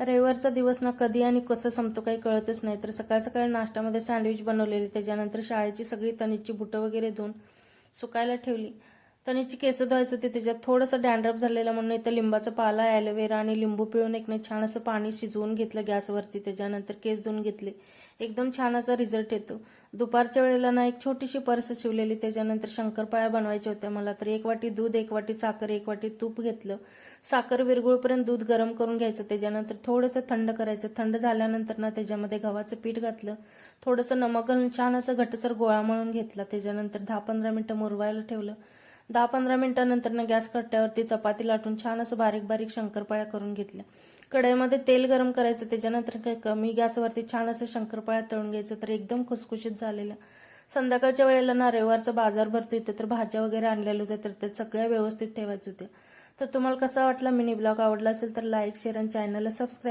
रविवारचा दिवस ना कधी आणि कसं संपतो काही कळतच नाही. तर सकाळ सकाळी नाश्त्यामध्ये सँडविच बनवलेली, त्याच्यानंतर शाळेची सगळी तनीची बुटं वगैरे धुवून सुकायला ठेवली. तनीची केस धुवायची होती, त्याच्यात थोडंसं डॅन्ड्रफ झालेलं म्हणून इथं लिंबाचा पाला, ॲलोवेरा आणि लिंबू पिळून एक छान असं पाणी शिजवून घेतलं गॅसवरती. त्याच्यानंतर केस धुवून घेतले. एकदम छान असा रिझल्ट येतो. दुपारच्या वेळेला ना एक छोटीशी पर्स शिवलेली. त्याच्यानंतर शंकरपाळ्या बनवायच्या होत्या मला. तर 1 वाटी दूध, 1 वाटी साखर, 1 वाटी तूप घेतलं. साखर विरघळपर्यंत दूध गरम करून घ्यायचं. त्याच्यानंतर थोडंसं थंड करायचं. थंड झाल्यानंतर ना त्याच्यामध्ये गव्हाचं पीठ घातलं. थोडंसं नमक घालून छान असं घट्टसर गोळा मळून घेतला. त्याच्यानंतर 10-15 मिनिटं मुरवायला ठेवलं. 10-15 मिनिटांनंतर ना गॅस कट्ट्यावरती चपाती लाटून छान असं बारीक बारीक शंकरपाळ्या करून घेतल्या. कढईमध्ये तेल गरम करायचं. त्याच्यानंतर कमी गॅसवरती छान असं शंकरपाळ्या तळून घ्यायचं. तर एकदम खुसखुशीत झालेलं. संध्याकाळच्या वेळेला ना रविवारचा बाजार भरतो इथे, तर भाज्या वगैरे आणलेल्या होत्या, तर त्या सगळ्या व्यवस्थित ठेवायच्या होत्या. तर तुम्हाला कसा वाटला मिनी ब्लॉग? आवडला असेल तर लाईक, शेअर आणि चॅनलला सबस्क्राईब